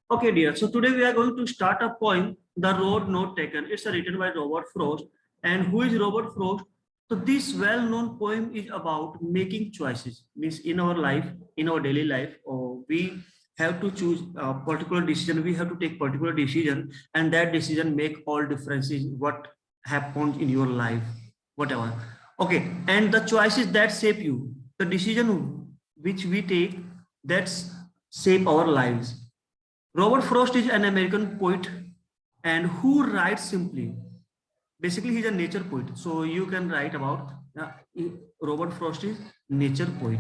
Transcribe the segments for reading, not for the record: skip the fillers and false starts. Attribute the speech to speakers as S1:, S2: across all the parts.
S1: Okay, dear. So today we are going to start a poem, The Road Not Taken. It's written by Robert Frost. And who is Robert Frost? So this well-known poem is about making choices. Means in our life, in our daily life, or we have to choose a particular decision. We have to take particular decision, and that decision make all differences. What happened in your life, whatever. Okay, and the choices that shape you, the decision which we take, that's shape our lives. Robert Frost is an American poet and who writes simply. Basically, he's a nature poet. So you can write about Robert Frost is nature poet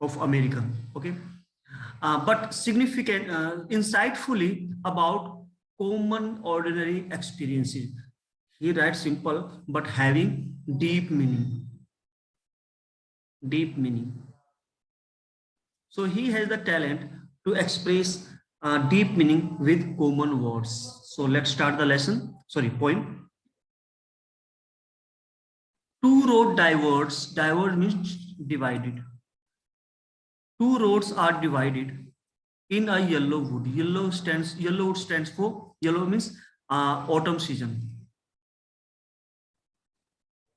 S1: of America. Okay, but significant, insightfully about common ordinary experiences. He writes simple but having deep meaning. Deep meaning. So he has the talent to express deep meaning with common words. So let's start the lesson. Sorry, poem. Two road diverge. Diverge means divided. Two roads are divided in a yellow wood. Yellow wood stands for, yellow means autumn season.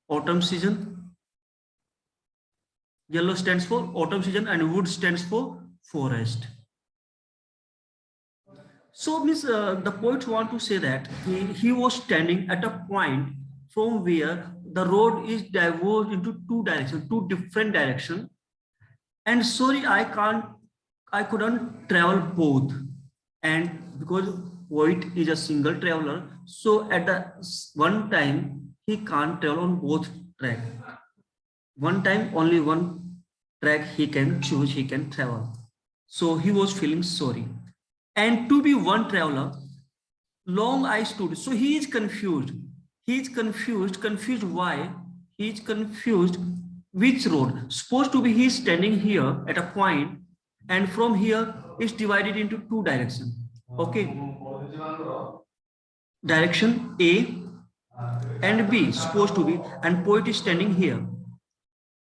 S1: Autumn season. Yellow stands for autumn season and wood stands for forest. So means the poet want to say that he was standing at a point from where the road is diverged into two directions, two different directions. And sorry, I couldn't travel both. And because poet is a single traveler, so at the one time he can't travel on both track. One time only one track he can choose, he can travel. So he was feeling sorry. And to be one traveler, long I stood. So he is confused. He is confused. Confused why? He is confused which road. Supposed to be he is standing here at a point, and from here it's divided into two directions. Okay. Direction A and B supposed to be, and poet is standing here.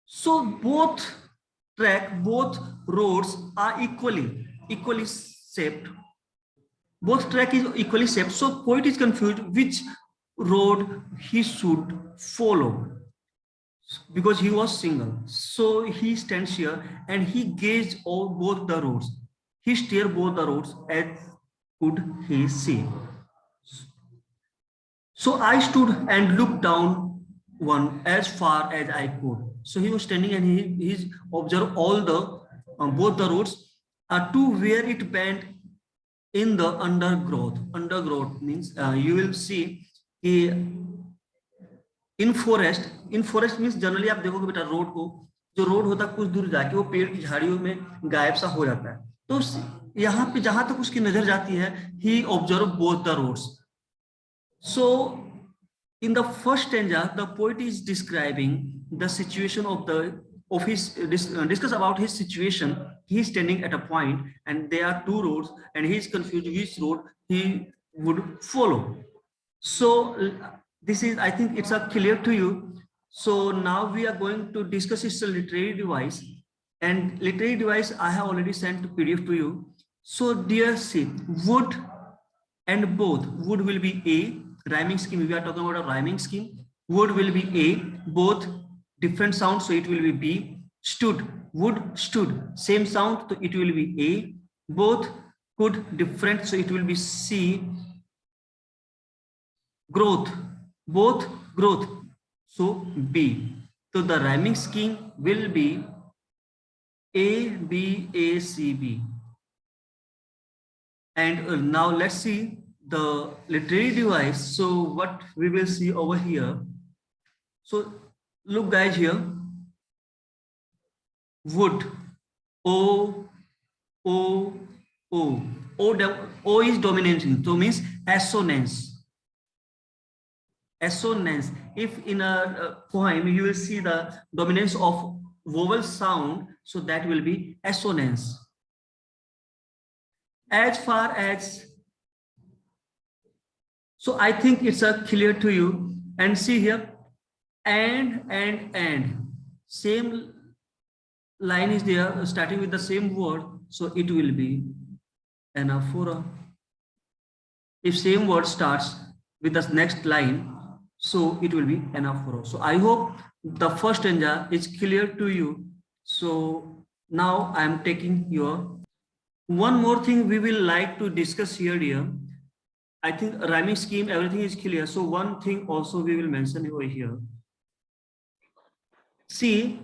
S1: So both roads are equally shaped. Both track is equally shaped. So poet is confused which road he should follow because he was single. So he stands here and he gazed all both the roads. He stared both the roads as could he see. So I stood and looked down one as far as I could. So he was standing and he observed all the both the roads to where it bent in the undergrowth. Undergrowth means you will see in forest means generally आप देखोगे बेटा road को, जो road होता है कुछ दूर जाके वो पेड़ की झाड़ियों में गायब सा हो जाता है. तो यहाँ पे जहां तक उसकी नजर जाती है, he observed both the roads. So in the first stanza, the poet is describing the situation of his discuss about his situation. He is standing at a point and there are two roads and he is confused which road he would follow. So this is, I think it's clear to you. So now we are going to discuss its literary device, and literary device I have already sent PDF to you. So dear C, would and both, would will be A, rhyming scheme, we are talking about a rhyming scheme. Would will be A, both different sounds, so it will be B. Stood, would stood, same sound, so it will be A. Both could different, so it will be C. Growth, both growth, so B. So the rhyming scheme will be A, B, A, C, B. And now let's see the literary device. So what we will see over here. So look guys here. Wood, O, O, O. O is dominant, so means assonance. Assonance. If in a poem you will see the dominance of vowel sound, so that will be assonance. As far as, so I think it's clear to you. And see here, and same line is there starting with the same word, so it will be anaphora. If same word starts with the next line, so it will be anaphora. So I hope the first stanza is clear to you. So now I am taking your one more thing we will like to discuss here, dear. I think rhyming scheme, everything is clear. So one thing also we will mention over here. See,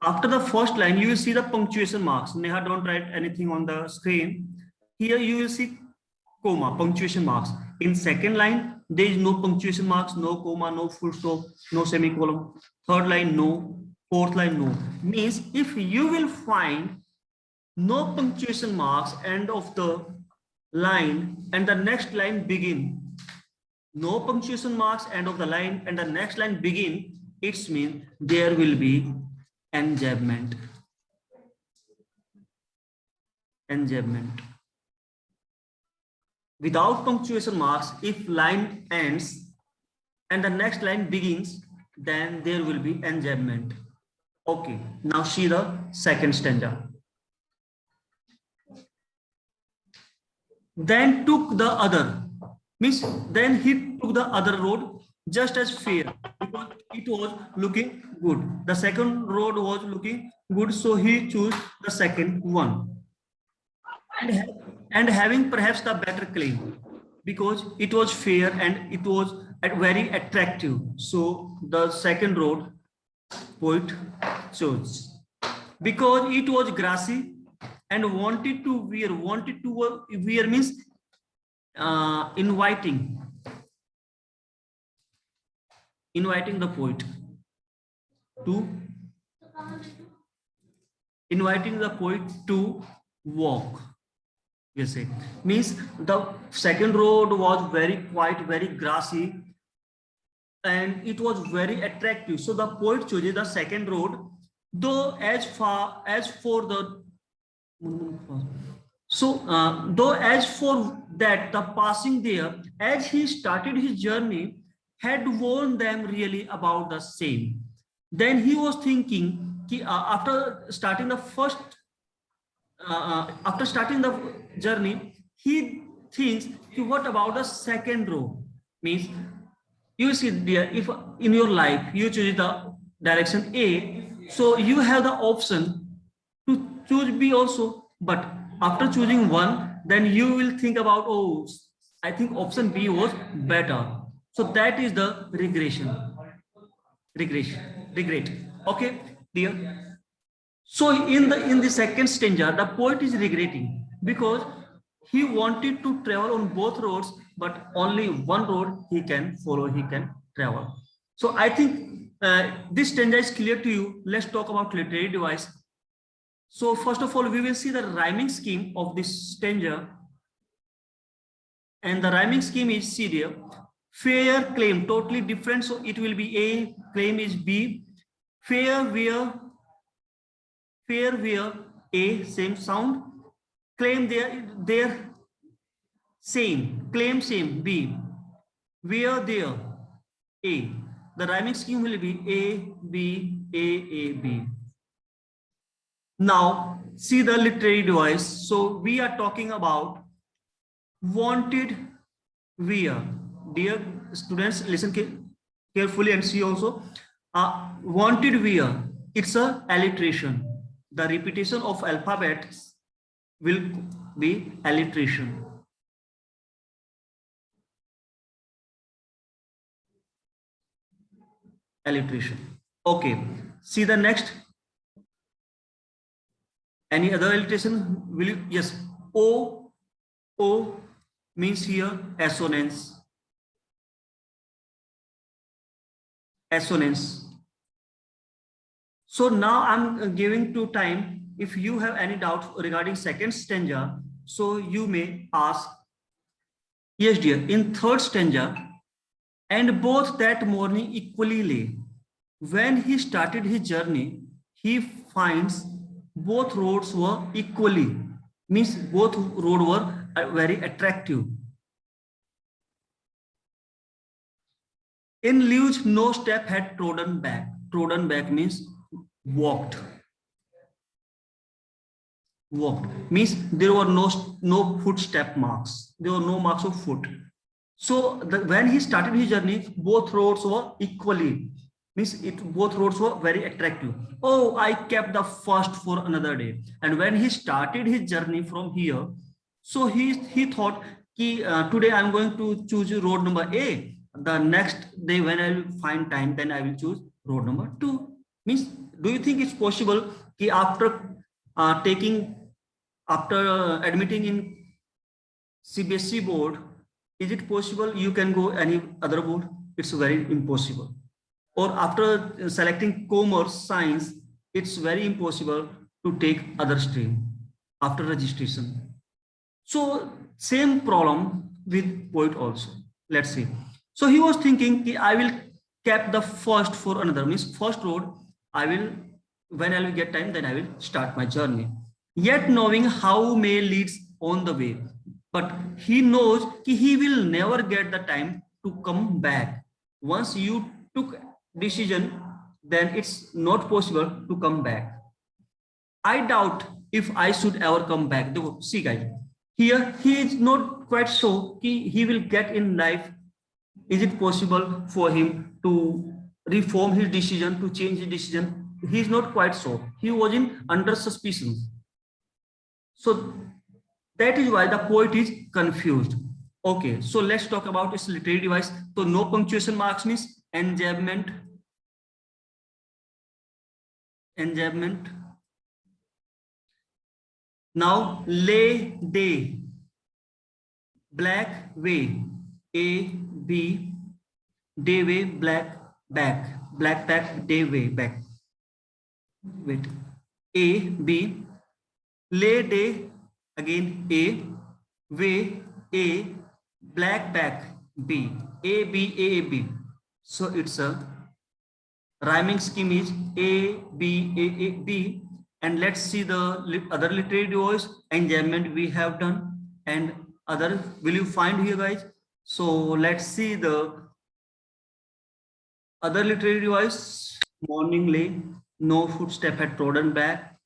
S1: after the first line, you will see the punctuation marks. Neha, don't write anything on the screen. Here you will see comma, punctuation marks. In second line, there is no punctuation marks, no comma, no full stop, no semicolon. Third line, no. Fourth line, no. Means if you will find no punctuation marks end of the line and the next line begin, no punctuation marks end of the line and the next line begin, it means there will be enjambment. Enjambment. Without punctuation marks, if line ends and the next line begins, then there will be enjambment. Okay, now see the second stanza. Then took the other, means then he took the other road just as fair, because it was looking good. The second road was looking good, so he chose the second one. And having perhaps the better claim, because it was fair and it was very attractive. So the second road poet chose. Because it was grassy and wanted to wear means inviting the poet to walk. You say, means the second road was very quiet, very grassy, and it was very attractive. So the poet chose the second road, though as for that the passing there, as he started his journey, had warned them really about the same. Then he was thinking, after starting the journey, he thinks, what about the second row? Means you see, dear, if in your life you choose the direction A, so you have the option to choose B also. But after choosing one, then you will think about, oh, I think option B was better. So that is the regret. Okay, dear. So in the second stanza, the poet is regretting because he wanted to travel on both roads, but only one road he can follow, he can travel. So I think this stanza is clear to you. Let's talk about literary device. So first of all, we will see the rhyming scheme of this stanza. And the rhyming scheme is, see there, fair, claim, totally different. So it will be A, claim is B. Fair, where, A, same sound. Claim there, same. Claim, same, B. Where, there, A. The rhyming scheme will be A, B, A, B. Now, see the literary device. So we are talking about wanted, where. Dear students, listen carefully and see also. Wanted, where. It's a alliteration. The repetition of alphabets will be alliteration. Alliteration. Okay. See the next. Any other alliteration? Will you? Yes. O means here assonance. Assonance. So now I'm giving to time. If you have any doubt regarding second stanza, so you may ask. Yes, dear. In third stanza, and both that morning equally lay. When he started his journey, he finds both roads were equally, means both roads were very attractive. In Luge, no step had trodden back. Trodden back means walked. walked means there were no footstep marks. There were no marks of foot. So when he started his journey, both roads were equally, means both roads were very attractive. Oh, I kept the first for another day. And when he started his journey from here, so he thought, today I'm going to choose road number A. The next day when I will find time, then I will choose road number 2. Means, do you think it's possible कि after admitting in CBSE board, is it possible you can go any other board? It's very impossible. Or after selecting commerce, science, it's very impossible to take other stream after registration. So same problem with poet also. Let's see. So he was thinking, I will keep the first for another, means first road, I will, when I will get time, then I will start my journey. Yet knowing how may leads on the way, but he knows he will never get the time to come back. Once you took decision, then it's not possible to come back. I doubt if I should ever come back. See guys, here he is not quite sure he will get in life. Is it possible for him to reform his decision, to change his decision? He is not quite sure. He was under suspicion. So that is why the poet is confused. Okay, so let's talk about its literary device. So no punctuation marks means enjambment. Now lay day, black way, A, B, day way, black back, day way, back. Wait, A, B, lay day, again A, way, A, black back, B, A, B, A, B. So it's a rhyming scheme is A, B, A, A, B. And let's see the other literary device, enjambment we have done, and other will you find here guys. So let's see the other literary device, morning lay, no footstep had trodden back.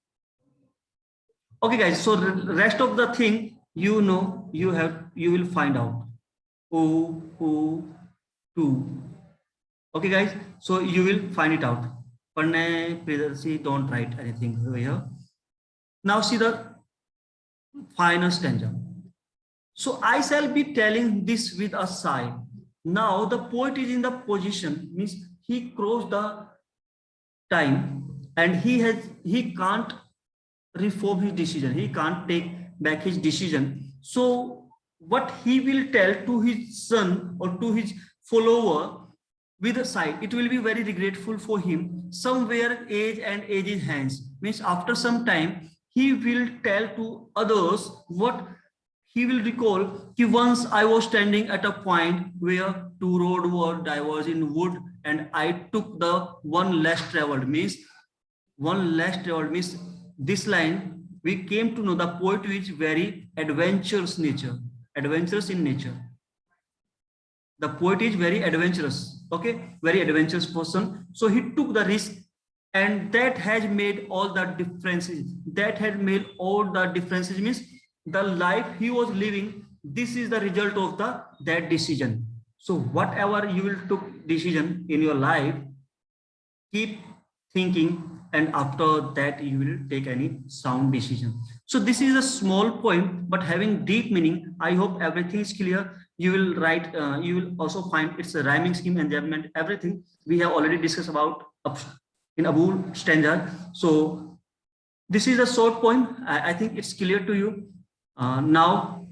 S1: Okay guys, so the rest of the thing, you know, you will find out. O, two. Okay guys, so you will find it out. Don't write anything here. Now see the final stanza. So I shall be telling this with a sigh. Now the poet is in the position, means he crossed the time and he can't reform his decision. He can't take back his decision. So what he will tell to his son or to his follower with a sigh, it will be very regretful for him. Somewhere age and age in hands, means after some time he will tell to others what he will recall. Once I was standing at a point where two roads were diverged in wood and I took the one less traveled, means this line we came to know the poet is very adventurous in nature. The poet is very adventurous, okay, very adventurous person. So he took the risk, and that has made all the differences. Means the life he was living, this is the result of that decision. So whatever you will took decision in your life, keep thinking, and after that you will take any sound decision. So this is a small point, but having deep meaning. I hope everything is clear. You will write, you will also find it's a rhyming scheme, enjambment, everything we have already discussed about in Abul stanza. So this is a short point. I think it's clear to you. Now